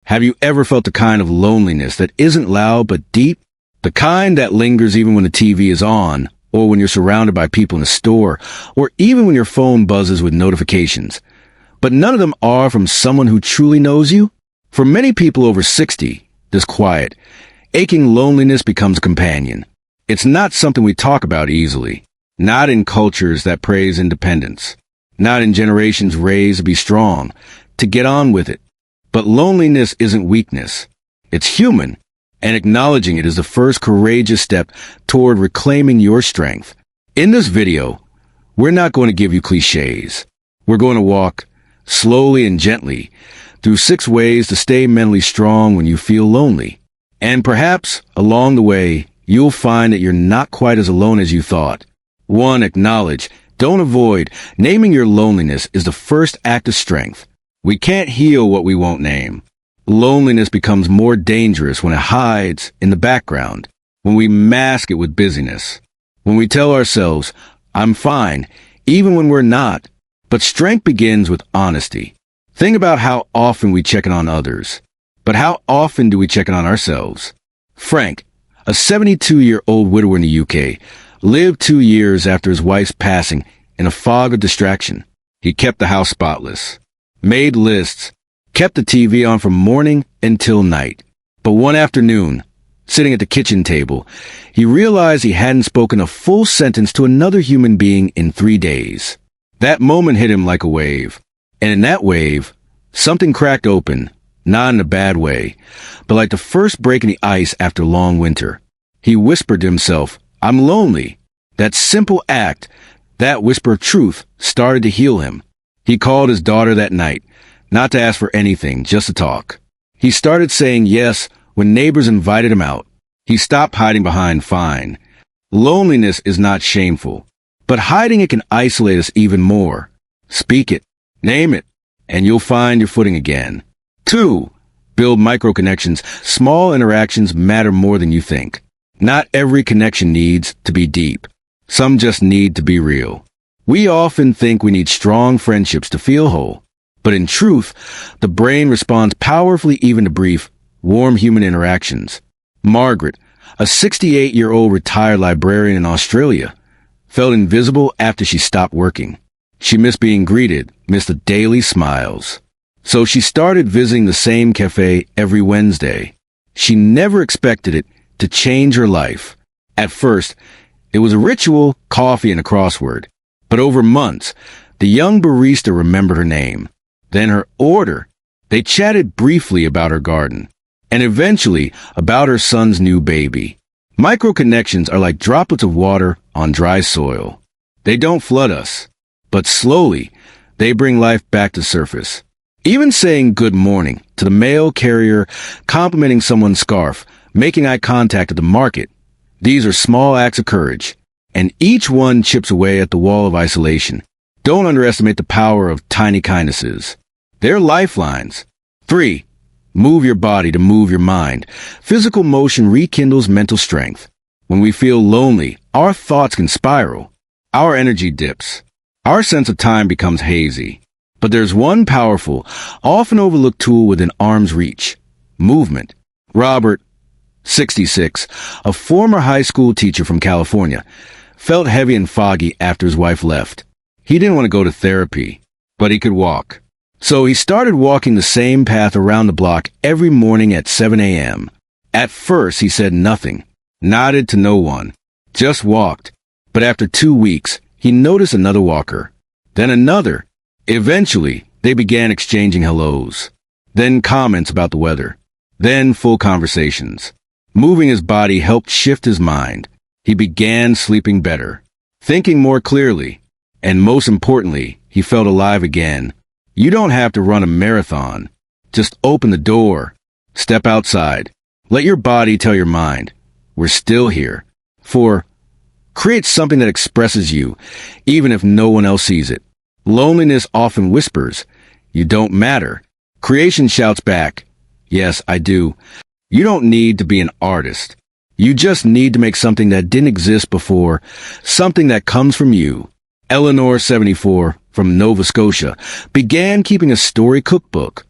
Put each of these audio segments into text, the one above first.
Have you ever felt the kind of loneliness that isn't loud but deep? The kind that lingers even when the TV is on, or when you're surrounded by people in a store, or even when your phone buzzes with notifications. But none of them are from someone who truly knows you. For many people over 60, this quiet, aching loneliness becomes a companion. It's not something we talk about easily. Not in cultures that praise independence. Not in generations raised to be strong, to get on with it. But loneliness isn't weakness. It's human, and acknowledging it is the first courageous step toward reclaiming your strength. In this video, we're not going to give you cliches. We're going to walk slowly and gently through 6 ways to stay mentally strong when you feel lonely. And perhaps, along the way, you'll find that you're not quite as alone as you thought. 1. Acknowledge. Don't avoid. Naming your loneliness is the first act of strength. We can't heal what we won't name. Loneliness becomes more dangerous when it hides in the background, when we mask it with busyness, when we tell ourselves, I'm fine, even when we're not. But strength begins with honesty. Think about how often we check in on others. But how often do we check in on ourselves? Frank, a 72-year-old widower in the UK, lived 2 years after his wife's passing in a fog of distraction. He kept the house spotless, made lists, kept the TV on from morning until night. But one afternoon, sitting at the kitchen table, he realized he hadn't spoken a full sentence to another human being in 3 days. That moment hit him like a wave. And in that wave, something cracked open, not in a bad way, but like the first break in the ice after long winter. He whispered to himself, I'm lonely. That simple act, that whisper of truth, started to heal him. He called his daughter that night, not to ask for anything, just to talk. He started saying yes when neighbors invited him out. He stopped hiding behind fine. Loneliness is not shameful, but hiding it can isolate us even more. Speak it, name it, and you'll find your footing again. 2. Build micro-connections. Small interactions matter more than you think. Not every connection needs to be deep. Some just need to be real. We often think we need strong friendships to feel whole. But in truth, the brain responds powerfully even to brief, warm human interactions. Margaret, a 68-year-old retired librarian in Australia, felt invisible after she stopped working. She missed being greeted, missed the daily smiles. So she started visiting the same cafe every Wednesday. She never expected it to change her life. At first, it was a ritual, coffee and a crossword. But over months, the young barista remembered her name. Then her order. They chatted briefly about her garden, and eventually about her son's new baby. Micro-connections are like droplets of water on dry soil. They don't flood us, but slowly, they bring life back to surface. Even saying good morning to the mail carrier, complimenting someone's scarf, making eye contact at the market. These are small acts of courage, and each one chips away at the wall of isolation. Don't underestimate the power of tiny kindnesses. They're lifelines. 3. Move your body to move your mind. Physical motion rekindles mental strength. When we feel lonely, our thoughts can spiral. Our energy dips. Our sense of time becomes hazy. But there's one powerful, often overlooked tool within arm's reach. Movement. Robert, 66, a former high school teacher from California, felt heavy and foggy after his wife left. He didn't want to go to therapy, but he could walk. So he started walking the same path around the block every morning at 7 a.m. At first, he said nothing, nodded to no one, just walked. But after 2 weeks, he noticed another walker, then another. Eventually, they began exchanging hellos, then comments about the weather, then full conversations. Moving his body helped shift his mind. He began sleeping better, thinking more clearly, and most importantly, he felt alive again. You don't have to run a marathon. Just open the door, step outside, let your body tell your mind, we're still here. 4. Create something that expresses you, even if no one else sees it. Loneliness often whispers, you don't matter. Creation shouts back, yes, I do. You don't need to be an artist. You just need to make something that didn't exist before, something that comes from you. Eleanor, 74, from Nova Scotia, began keeping a story cookbook.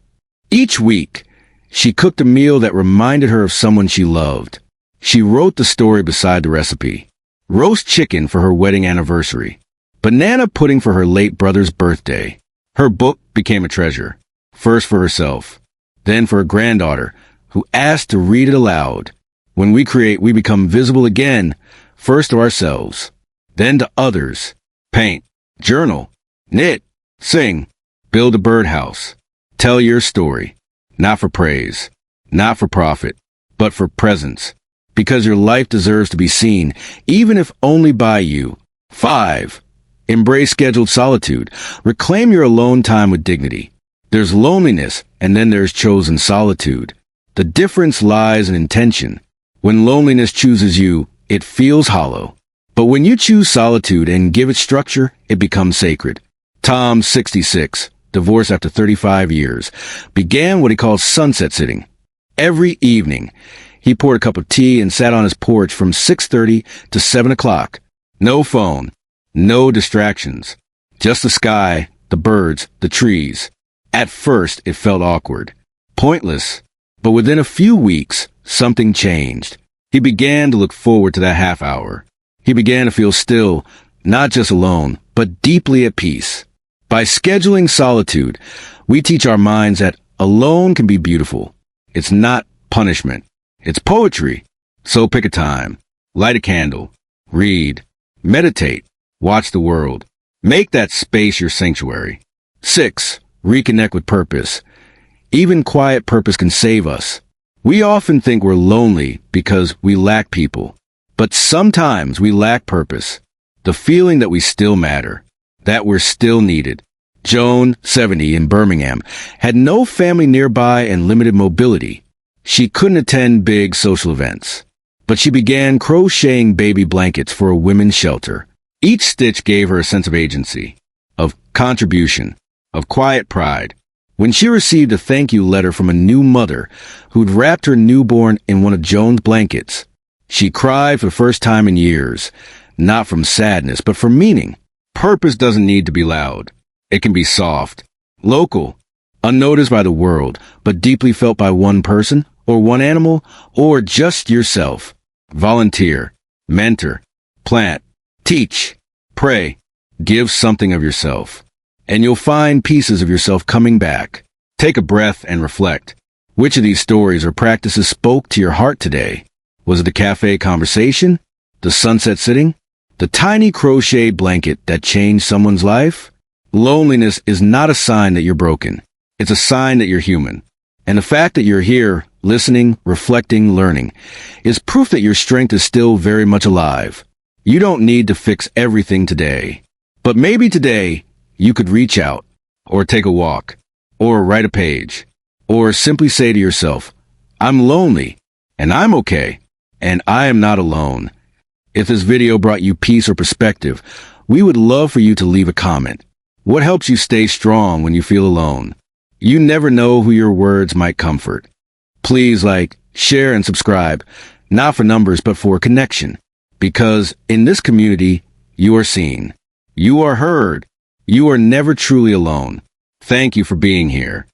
Each week, She cooked a meal that reminded her of someone she loved. She wrote the story beside the recipe. Roast chicken for her wedding anniversary. Banana pudding for her late brother's birthday. Her book became a treasure. First for herself, then for her granddaughter, who asked to read it aloud. When we create, we become visible again, first to ourselves, then to others. Paint, journal, knit, sing, build a birdhouse. Tell your story, not for praise, not for profit, but for presence, because your life deserves to be seen, even if only by you. 5. Embrace scheduled solitude. Reclaim your alone time with dignity. There's loneliness, and then there's chosen solitude. The difference lies in intention. When loneliness chooses you, it feels hollow. But when you choose solitude and give it structure, it becomes sacred. Tom, 66, divorced after 35 years, began what he called sunset sitting. Every evening, he poured a cup of tea and sat on his porch from 6:30 to 7 o'clock. No phone, no distractions, just the sky, the birds, the trees. At first, it felt awkward, pointless, but within a few weeks, something changed. He began to look forward to that half hour. He began to feel still, not just alone, but deeply at peace. By scheduling solitude, we teach our minds that alone can be beautiful. It's not punishment. It's poetry. So pick a time, light a candle, read, meditate, watch the world. Make that space your sanctuary. 6. Reconnect with purpose. Even quiet purpose can save us. We often think we're lonely because we lack people. But sometimes we lack purpose. The feeling that we still matter. That we're still needed. Joan, 70, in Birmingham, had no family nearby and limited mobility. She couldn't attend big social events. But she began crocheting baby blankets for a women's shelter. Each stitch gave her a sense of agency, of contribution, of quiet pride. When she received a thank you letter from a new mother who'd wrapped her newborn in one of Joan's blankets, she cried for the first time in years, not from sadness, but from meaning. Purpose doesn't need to be loud. It can be soft, local, unnoticed by the world, but deeply felt by one person, or one animal, or just yourself. Volunteer, mentor, plant, teach, pray, give something of yourself, and you'll find pieces of yourself coming back. Take a breath and reflect. Which of these stories or practices spoke to your heart today? Was it the cafe conversation? The sunset sitting? The tiny crochet blanket that changed someone's life? Loneliness is not a sign that you're broken. It's a sign that you're human. And the fact that you're here, listening, reflecting, learning, is proof that your strength is still very much alive. You don't need to fix everything today. But maybe today, you could reach out, or take a walk, or write a page, or simply say to yourself, I'm lonely, and I'm okay, and I am not alone. If this video brought you peace or perspective, we would love for you to leave a comment. What helps you stay strong when you feel alone? You never know who your words might comfort. Please like, share, and subscribe, not for numbers, but for connection. Because in this community, you are seen. You are heard. You are never truly alone. Thank you for being here.